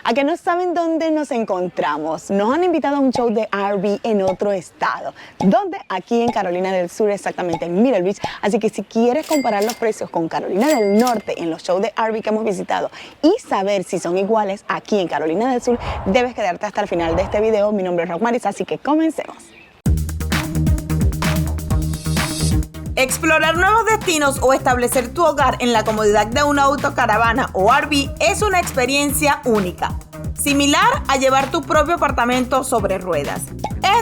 ¿A que no saben dónde nos encontramos? Nos han invitado a un show de R&B en otro estado. ¿Dónde? Aquí en Carolina del Sur, exactamente en Myrtle Beach. Así que si quieres comparar los precios con Carolina del Norte en los shows de R&B que hemos visitado y saber si son iguales aquí en Carolina del Sur, debes quedarte hasta el final de este video. Mi nombre es Rockmaris, así que comencemos. Explorar nuevos destinos o establecer tu hogar en la comodidad de una autocaravana o RV es una experiencia única, similar a llevar tu propio apartamento sobre ruedas.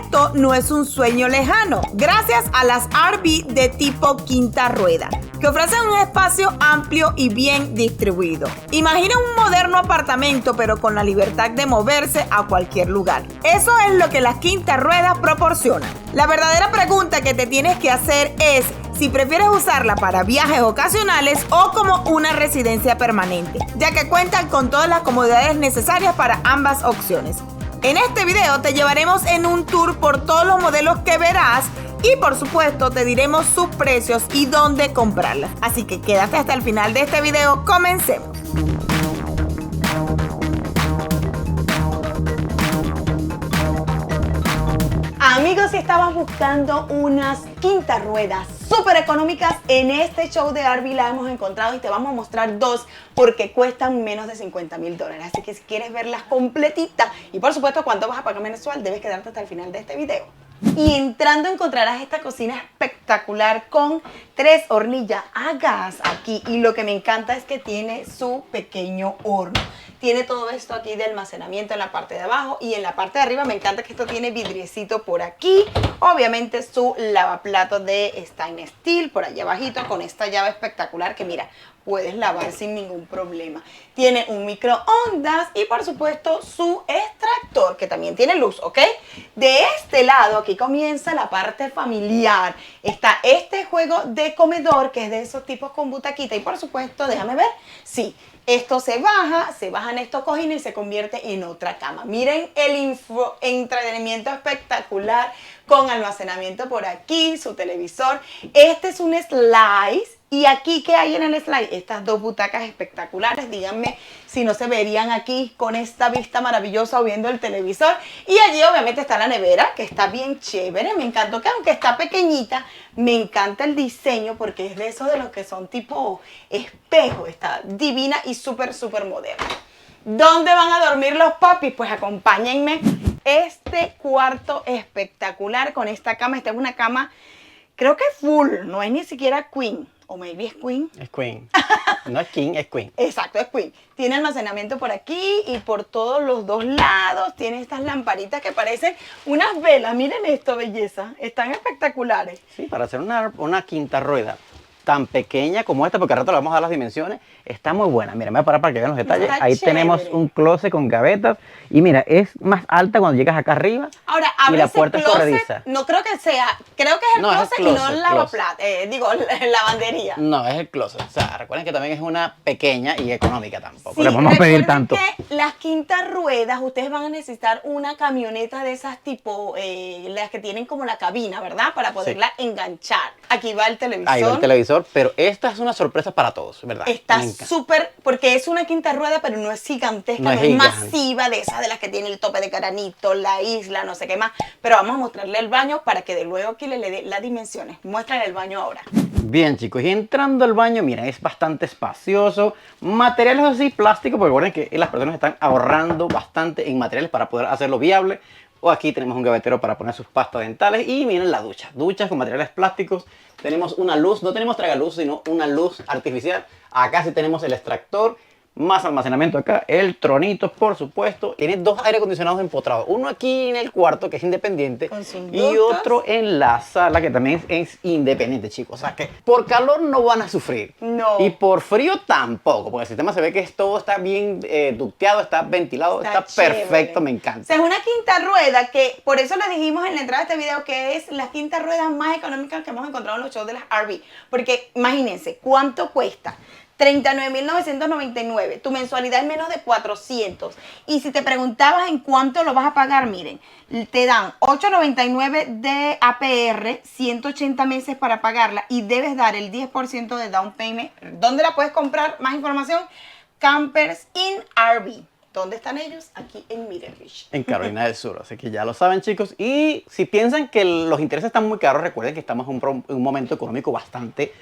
Esto no es un sueño lejano, gracias a las RV de tipo quinta rueda, que ofrecen un espacio amplio y bien distribuido. Imagina un moderno apartamento, pero con la libertad de moverse a cualquier lugar. Eso es lo que las quintas ruedas proporcionan. La verdadera pregunta que te tienes que hacer es si prefieres usarla para viajes ocasionales o como una residencia permanente, ya que cuentan con todas las comodidades necesarias para ambas opciones. En este video te llevaremos en un tour por todos los modelos que verás y por supuesto te diremos sus precios y dónde comprarlas. Así que quédate hasta el final de este video, comencemos. Amigos, si estabas buscando unas quintas ruedas súper económicas, en este show de R&B la hemos encontrado y te vamos a mostrar dos porque cuestan menos de $50,000. Así que si quieres verlas completitas y por supuesto cuánto vas a pagar mensual, debes quedarte hasta el final de este video. Y entrando encontrarás esta cocina espectacular con 3 hornillas a gas aquí. Y lo que me encanta es que tiene su pequeño horno. Tiene todo esto aquí de almacenamiento en la parte de abajo y en la parte de arriba me encanta que esto tiene vidriecito por aquí. Obviamente su lavaplatos de stainless steel por allá abajito con esta llave espectacular que mira, puedes lavar sin ningún problema. Tiene un microondas y por supuesto su extractor que también tiene luz, ¿ok? De este lado aquí comienza la parte familiar. Está este juego de comedor que es de esos tipos con butaquita y por supuesto, déjame ver, sí, esto se bajan estos cojines y se convierte en otra cama. Miren el entretenimiento espectacular con almacenamiento por aquí, su televisor. Este es un slice. Y aquí, ¿qué hay en el slide? Estas 2 butacas espectaculares. Díganme si no se verían aquí con esta vista maravillosa o viendo el televisor. Y allí obviamente está la nevera, que está bien chévere. Me encantó que aunque está pequeñita, me encanta el diseño porque es de esos de los que son tipo espejo. Está divina y súper, súper moderna. ¿Dónde van a dormir los papis? Pues acompáñenme. Este cuarto espectacular con esta cama. Esta es una cama, creo que full, no es ni siquiera queen. O maybe es queen. Es queen. No es king, es queen. Exacto, es queen. Tiene almacenamiento por aquí y por todos los dos lados. Tiene estas lamparitas que parecen unas velas. Miren esto, belleza. Están espectaculares. Sí, para hacer una quinta rueda tan pequeña como esta, porque al rato le vamos a dar las dimensiones, está muy buena. Mira, me voy a parar para que vean los detalles. Está Ahí chévere. tenemos un closet con gavetas y mira, es más alta cuando llegas acá arriba. Ahora, y abre la ese puerta es closet, corrediza. no creo que sea, creo que es el No, es el closet y no closet, el lavaplatos, lavandería. No, es el closet. O sea, recuerden que también es una pequeña y económica tampoco. Sí, Le podemos pedir recuerden tanto. que las quintas ruedas, ustedes van a necesitar una camioneta de esas tipo, las que tienen como la cabina, ¿verdad? Para poderla enganchar. Aquí va el televisor. Ahí va el televisor, pero esta es una sorpresa para todos, ¿verdad? Está súper, porque es una quinta rueda, pero no es gigantesca, no es gigante. masiva, de esas de las que tiene el tope de granito, la isla, no sé qué más. Pero vamos a mostrarle el baño para que de luego aquí le dé las dimensiones. Muéstrale el baño ahora. Bien, chicos, y entrando al baño, miren, es bastante espacioso. Materiales así, plástico, porque recuerden que las personas están ahorrando bastante en materiales para poder hacerlo viable. O aquí tenemos un gavetero para poner sus pastas dentales. Y miren la ducha. Duchas con materiales plásticos. Tenemos una luz, no tenemos tragaluz, sino una luz artificial. Acá sí tenemos el extractor. Más almacenamiento acá, el tronito, por supuesto. Tiene 2 aire acondicionados empotrados. Uno aquí en el cuarto, que es independiente. Con sus y ductos. otro en la sala, que también es independiente, chicos. O sea que por calor no van a sufrir. No. Y por frío tampoco. Porque el sistema se ve que todo está bien ducteado, está ventilado, está chévere. perfecto, me O encanta. sea, es una quinta rueda que, por eso le dijimos en la entrada de este video que es la quinta rueda más económica que hemos encontrado en los shows de las RV. Porque imagínense, ¿cuánto cuesta? $39,999. Tu mensualidad es menos de 400. Y si te preguntabas en cuánto lo vas a pagar, miren, te dan $899 de APR, 180 meses para pagarla y debes dar el 10% de down payment. ¿Dónde la puedes comprar? Más información, Campers in RV. ¿Dónde están ellos? Aquí en Myrtle Beach. En Carolina del Sur, así que ya lo saben, chicos. Y si piensan que los intereses están muy caros, recuerden que estamos en un momento económico bastante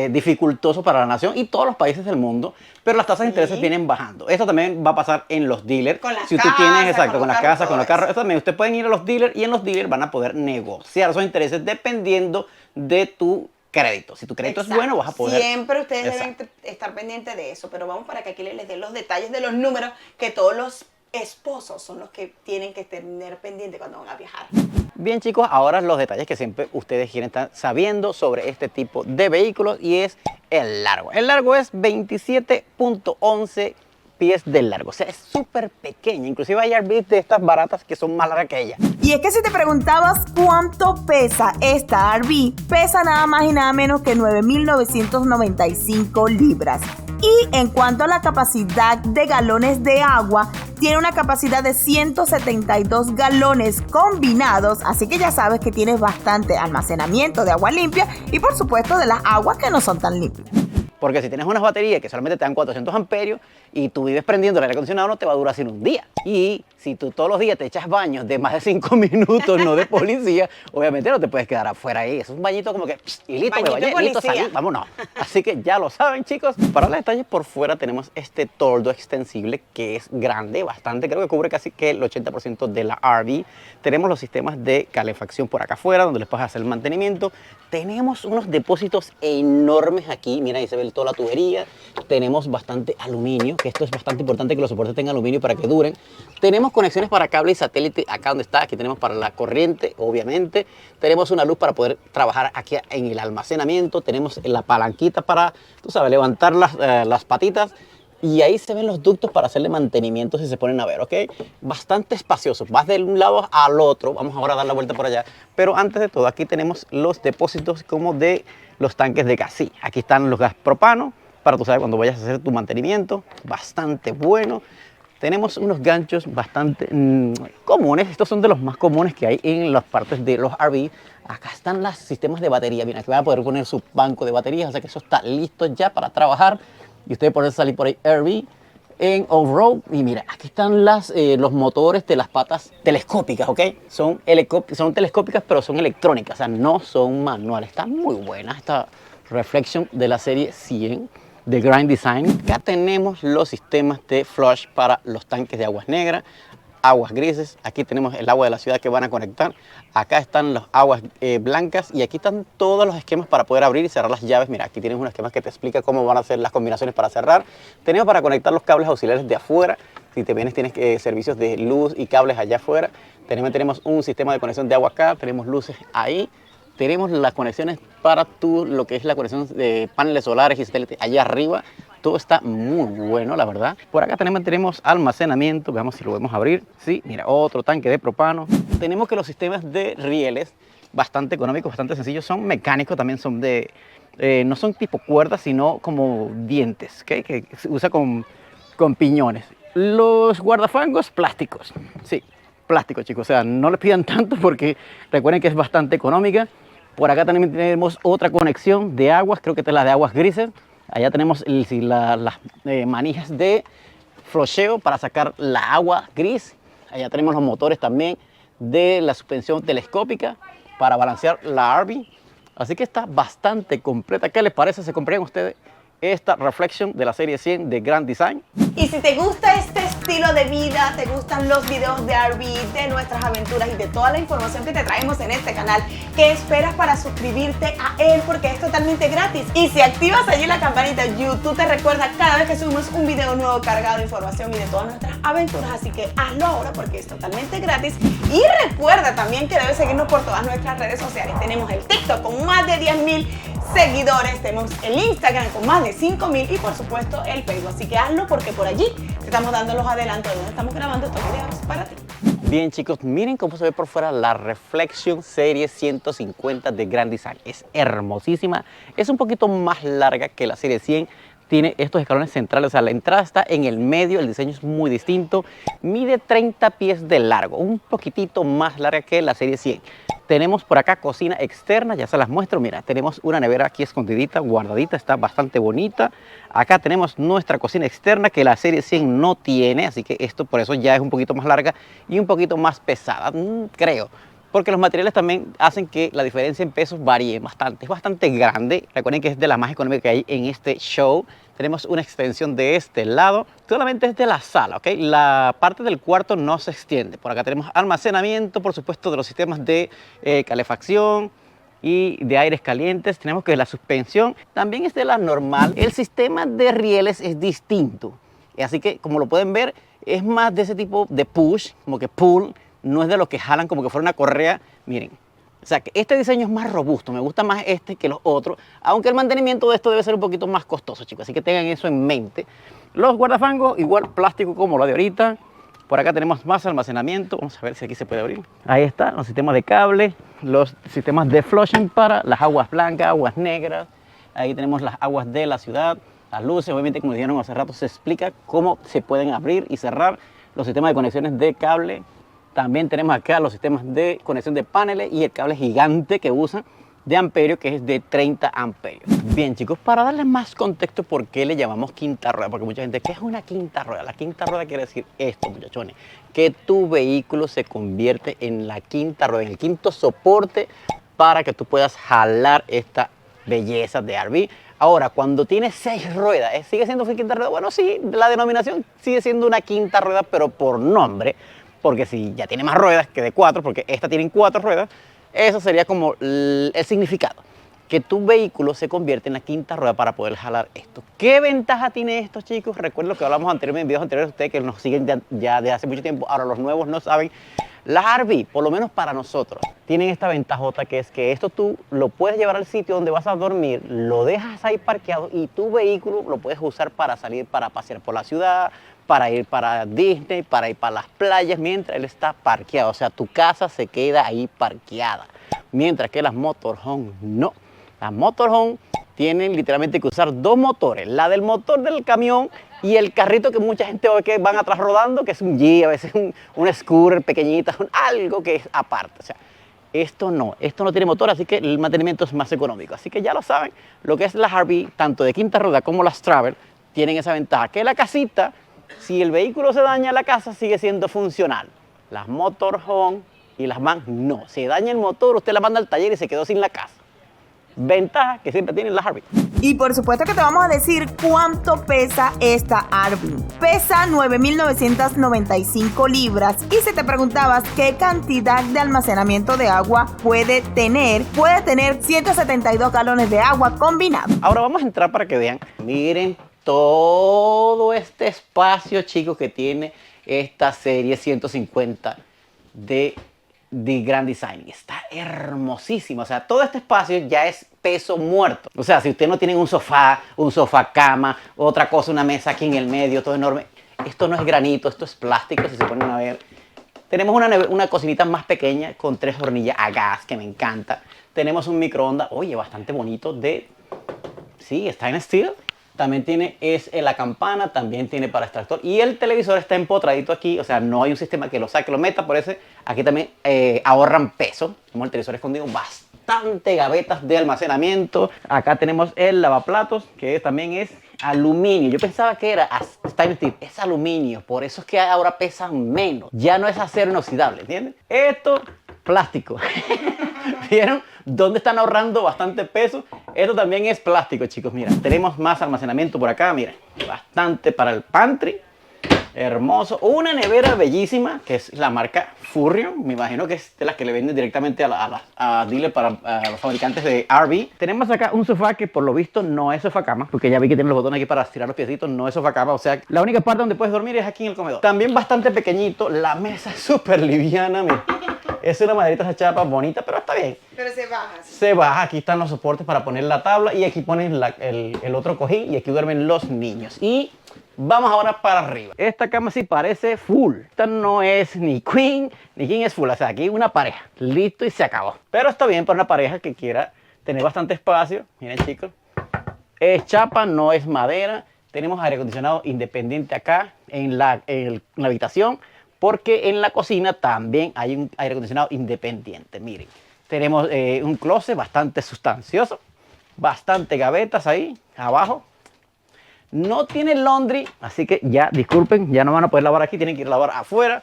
dificultoso para la nación y todos los países del mundo, pero las tasas de intereses vienen bajando. Esto también va a pasar en los dealers. Con las si usted casas, tiene, exacto, con con los las carros, casas, con los todo carros, esto también usted pueden ir a los dealers y en los dealers van a poder negociar esos intereses dependiendo de tu crédito. Si tu crédito Exacto. es bueno, vas a poder... Siempre ustedes Exacto. deben estar pendientes de eso, pero vamos para que aquí les dé los detalles de los números que todos los esposos son los que tienen que tener pendiente cuando van a viajar. Bien, chicos, ahora los detalles que siempre ustedes quieren estar sabiendo sobre este tipo de vehículos y es el largo. El largo es 27.11 pies de largo, o sea, es súper pequeña. Inclusive hay RVs de estas baratas que son más largas que ella. Y es que si te preguntabas cuánto pesa esta RV, pesa nada más y nada menos que 9.995 libras. Y en cuanto a la capacidad de galones de agua, tiene una capacidad de 172 galones combinados, así que ya sabes que tienes bastante almacenamiento de agua limpia y por supuesto de las aguas que no son tan limpias. Porque si tienes unas baterías que solamente te dan 400 amperios y tú vives prendiendo el aire acondicionado, no te va a durar sino un día. Y si tú todos los días te echas baños de más de 5 minutos, no de policía, obviamente no te puedes quedar afuera ahí. Es un bañito como que, y listo, me Bañito bañé, listo, policía. salí, vámonos. Así que ya lo saben, chicos. Para los detalles, por fuera tenemos este toldo extensible que es grande, bastante. Creo que cubre casi que el 80% de la RV. Tenemos los sistemas de calefacción por acá afuera, donde les puedes hacer el mantenimiento. Tenemos unos depósitos enormes aquí. Mira, ahí se ve toda la tubería. Tenemos bastante aluminio, que esto es bastante importante que los soportes tengan aluminio para que duren. Tenemos conexiones para cable y satélite acá donde está. Aquí tenemos para la corriente, obviamente. Tenemos una luz para poder trabajar aquí en el almacenamiento. Tenemos la palanquita para, tú sabes, levantar las patitas. Y ahí se ven los ductos para hacerle mantenimiento si se ponen a ver, ¿ok? Bastante espacioso. Vas de un lado al otro. Vamos ahora a dar la vuelta por allá. Pero antes de todo, aquí tenemos los depósitos como de los tanques de gas. Sí, aquí están los gas propano para, tú sabes, cuando vayas a hacer tu mantenimiento. Bastante bueno. Tenemos unos ganchos bastante comunes. Estos son de los más comunes que hay en las partes de los RV. Acá están los sistemas de batería. Mira, aquí van a poder poner su banco de baterías. O sea que eso está listo ya para trabajar. Y ustedes pueden salir por ahí RV en off-road. Y mira, aquí están los motores de las patas telescópicas, ¿ok? Son telescópicas, pero son electrónicas, o sea, no son manuales. Está muy buena esta Reflection de la serie 100 de Grand Design. Acá tenemos los sistemas de flush para los tanques de aguas negras, aguas grises. Aquí tenemos el agua de la ciudad que van a conectar. Acá están las aguas blancas y aquí están todos los esquemas para poder abrir y cerrar las llaves. Mira, aquí tienes un esquema que te explica cómo van a ser las combinaciones para cerrar. Tenemos para conectar los cables auxiliares de afuera. Si te vienes, tienes servicios de luz y cables allá afuera. Tenemos un sistema de conexión de agua acá. Tenemos luces ahí. Tenemos las conexiones para lo que es la conexión de paneles solares y satélites allá arriba. Todo está muy bueno, la verdad. Por acá tenemos almacenamiento. Veamos si lo podemos abrir. Sí, mira, otro tanque de propano. Tenemos que los sistemas de rieles, bastante económicos, bastante sencillos, son mecánicos, también son de... no son tipo cuerdas, sino como dientes, ¿okay? Que se usa con piñones. Los guardafangos, plásticos. Sí, plástico, chicos. O sea, no les pidan tanto porque recuerden que es bastante económica. Por acá también tenemos otra conexión de aguas, creo que esta es la de aguas grises. Allá tenemos las manijas de flocheo para sacar la agua gris. Allá tenemos los motores también de la suspensión telescópica para balancear la RV. Así que está bastante completa. ¿Qué les parece? ¿Se comprarían ustedes esta Reflection de la serie 100 de Grand Design? Y si te gusta este estilo de vida, te gustan los videos de RV, de nuestras aventuras y de toda la información que te traemos en este canal, ¿qué esperas para suscribirte a él? Porque es totalmente gratis. Y si activas allí la campanita, YouTube te recuerda cada vez que subimos un video nuevo cargado de información y de todas nuestras aventuras. Así que hazlo ahora porque es totalmente gratis. Y recuerda también que debes seguirnos por todas nuestras redes sociales. Tenemos el TikTok con más de 10.000 seguidores, tenemos el Instagram con más de 5.000 y por supuesto el Facebook. Así que hazlo porque por allí te estamos dando los adelantos de donde estamos grabando estos videos para ti. Bien, chicos, miren cómo se ve por fuera la Reflection serie 150 de Grand Design. Es hermosísima, es un poquito más larga que la serie 100. Tiene estos escalones centrales, o sea, la entrada está en el medio, el diseño es muy distinto. Mide 30 pies de largo, un poquitito más larga que la serie 100. Tenemos por acá cocina externa, ya se las muestro. Mira, tenemos una nevera aquí escondidita, guardadita, está bastante bonita. Acá tenemos nuestra cocina externa que la serie 100 no tiene, así que esto por eso ya es un poquito más larga y un poquito más pesada, creo. Porque los materiales también hacen que la diferencia en pesos varíe bastante. Es bastante grande. Recuerden que es de la más económica que hay en este show. Tenemos una extensión de este lado. Solamente es de la sala, ¿ok? La parte del cuarto no se extiende. Por acá tenemos almacenamiento, por supuesto, de los sistemas de calefacción y de aires calientes. Tenemos que la suspensión también es de la normal. El sistema de rieles es distinto. Así que, como lo pueden ver, es más de ese tipo de push, como que pull. No es de los que jalan como que fuera una correa. Miren, o sea que este diseño es más robusto, me gusta más este que los otros, aunque el mantenimiento de esto debe ser un poquito más costoso, chicos, así que tengan eso en mente. Los guardafangos, igual plástico como lo de ahorita. Por acá tenemos más almacenamiento, vamos a ver si aquí se puede abrir. Ahí está, los sistemas de cable, los sistemas de flushing para las aguas blancas, aguas negras. Ahí tenemos las aguas de la ciudad, las luces, obviamente como dijeron hace rato se explica cómo se pueden abrir y cerrar los sistemas de conexiones de cable. También tenemos acá los sistemas de conexión de paneles y el cable gigante que usan de amperio, que es de 30 amperios. Bien, chicos, para darles más contexto por qué le llamamos quinta rueda, porque mucha gente, ¿qué es una quinta rueda? La quinta rueda quiere decir esto, muchachones, que tu vehículo se convierte en la quinta rueda, en el quinto soporte para que tú puedas jalar esta belleza de RV. Ahora, cuando tiene 6 ruedas, ¿sigue siendo quinta rueda? Bueno, sí, la denominación sigue siendo una quinta rueda, pero por nombre. Porque si ya tiene más ruedas que de 4, porque esta tiene 4 ruedas, eso sería como el significado. Que tu vehículo se convierte en la quinta rueda para poder jalar esto. ¿Qué ventaja tiene esto, chicos? Recuerden lo que hablamos anteriormente en videos anteriores, ustedes que nos siguen ya de hace mucho tiempo, ahora los nuevos no saben. Las RV, por lo menos para nosotros, tienen esta ventajota que es que esto tú lo puedes llevar al sitio donde vas a dormir, lo dejas ahí parqueado y tu vehículo lo puedes usar para salir, para pasear por la ciudad, para ir para Disney, para ir para las playas, mientras él está parqueado. O sea, tu casa se queda ahí parqueada. Mientras que las motorhome no. Las motorhome tienen literalmente que usar 2 motores. La del motor del camión y el carrito que mucha gente ve que van atrás rodando, que es un Jeep, a veces un scooter pequeñita, algo que es aparte. O sea, esto no tiene motor, así que el mantenimiento es más económico. Así que ya lo saben, lo que es las RV, tanto de quinta rueda como las Travel, tienen esa ventaja, que la casita, si el vehículo se daña, la casa sigue siendo funcional. Las motorhome y las van no. Si daña el motor, usted la manda al taller y se quedó sin la casa. Ventaja que siempre tienen las RV. Y por supuesto que te vamos a decir cuánto pesa esta RV. Pesa 9.995 libras y si te preguntabas qué cantidad de almacenamiento de agua puede tener 172 galones de agua combinado. Ahora vamos a entrar para que vean. Miren todo este espacio, chicos, que tiene esta serie 150 de Grand Design. Está hermosísimo. O sea, todo este espacio ya es peso muerto. O sea, si usted no tiene un sofá cama, otra cosa, una mesa aquí en el medio, todo enorme. Esto no es granito, esto es plástico, si se ponen a ver. Tenemos una cocinita más pequeña con 3 hornillas a gas, que me encanta. Tenemos un microondas, oye, bastante bonito sí, stainless steel. También tiene la campana, también tiene para extractor. Y el televisor está empotradito aquí, o sea, no hay un sistema que lo saque, lo meta, por eso aquí también ahorran peso. Tenemos el televisor escondido, bastante gavetas de almacenamiento. Acá tenemos el lavaplatos, que también es aluminio. Yo pensaba que era stainless steel, es aluminio, por eso es que ahora pesan menos. Ya no es acero inoxidable, ¿entienden? Esto, plástico. ¿Vieron dónde están ahorrando bastante peso? Esto también es plástico, chicos. Mira, tenemos más almacenamiento por acá. Miren, bastante para el pantry. Hermoso. Una nevera bellísima, que es la marca Furrion. Me imagino que es de las que le venden directamente a dealer para los fabricantes de RV. Tenemos acá un sofá que por lo visto no es sofá cama, porque ya vi que tiene los botones aquí para estirar los piecitos. No es sofá cama, o sea, la única parte donde puedes dormir es aquí en el comedor. También bastante pequeñito. La mesa es súper liviana. Mira. Es una maderita de chapa bonita, pero está bien. Pero se baja. ¿Sí? Se baja. Aquí están los soportes para poner la tabla y aquí ponen el otro cojín y aquí duermen los niños. Y vamos ahora para arriba. Esta cama sí parece full. Esta no es ni queen ni king, es full. O sea, aquí una pareja. Listo y se acabó. Pero está bien para una pareja que quiera tener bastante espacio. Miren, chicos. Es chapa, no es madera. Tenemos aire acondicionado independiente acá en la habitación. Porque en la cocina también hay un aire acondicionado independiente. Miren, Tenemos un closet bastante sustancioso, bastante gavetas ahí abajo. No tiene laundry, así que ya, disculpen, ya no van a poder lavar aquí, tienen que ir a lavar afuera.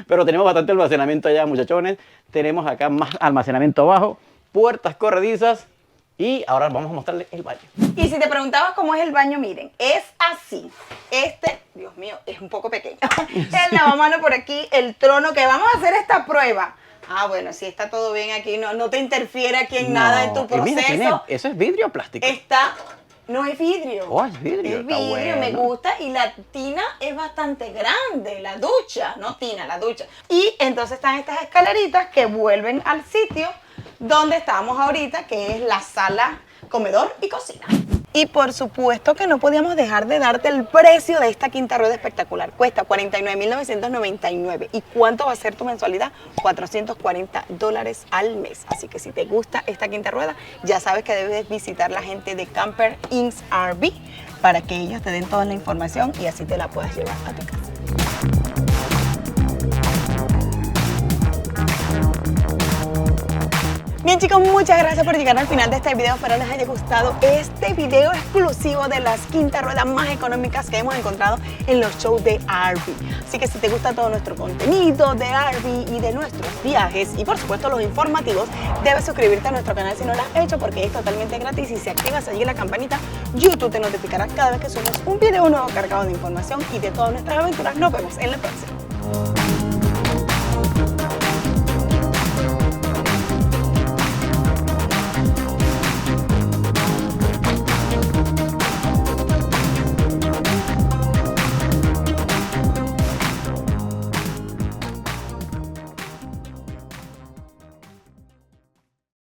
Pero tenemos bastante almacenamiento allá, muchachones. Tenemos acá más almacenamiento abajo, puertas corredizas. Y ahora vamos a mostrarles el baño. Y si te preguntabas cómo es el baño, miren, es así. Dios mío, es un poco pequeño. El lavamanos por aquí, el trono, que vamos a hacer esta prueba. Ah, bueno, si está todo bien aquí, no te interfiere aquí en nada en tu proceso. Mira, ¿eso es vidrio o plástico? No es vidrio. Oh, es vidrio. Es vidrio, bueno. Me gusta. Y la tina es bastante grande, la ducha, no tina, la ducha. Y entonces están estas escaleritas que vuelven al sitio donde estábamos ahorita, que es la sala, comedor y cocina. Y por supuesto que no podíamos dejar de darte el precio de esta quinta rueda espectacular. Cuesta $49,999. ¿Y cuánto va a ser tu mensualidad? $440 al mes. Así que si te gusta esta quinta rueda, ya sabes que debes visitar la gente de Camper Inc. RV para que ellos te den toda la información y así te la puedas llevar a tu casa. Bien, chicos, muchas gracias por llegar al final de este video. Espero les haya gustado este video exclusivo de las quintas ruedas más económicas que hemos encontrado en los shows de RV. Así que si te gusta todo nuestro contenido de RV y de nuestros viajes y por supuesto los informativos, debes suscribirte a nuestro canal si no lo has hecho porque es totalmente gratis y si activas allí la campanita, YouTube te notificará cada vez que subimos un video nuevo cargado de información y de todas nuestras aventuras. Nos vemos en la próxima.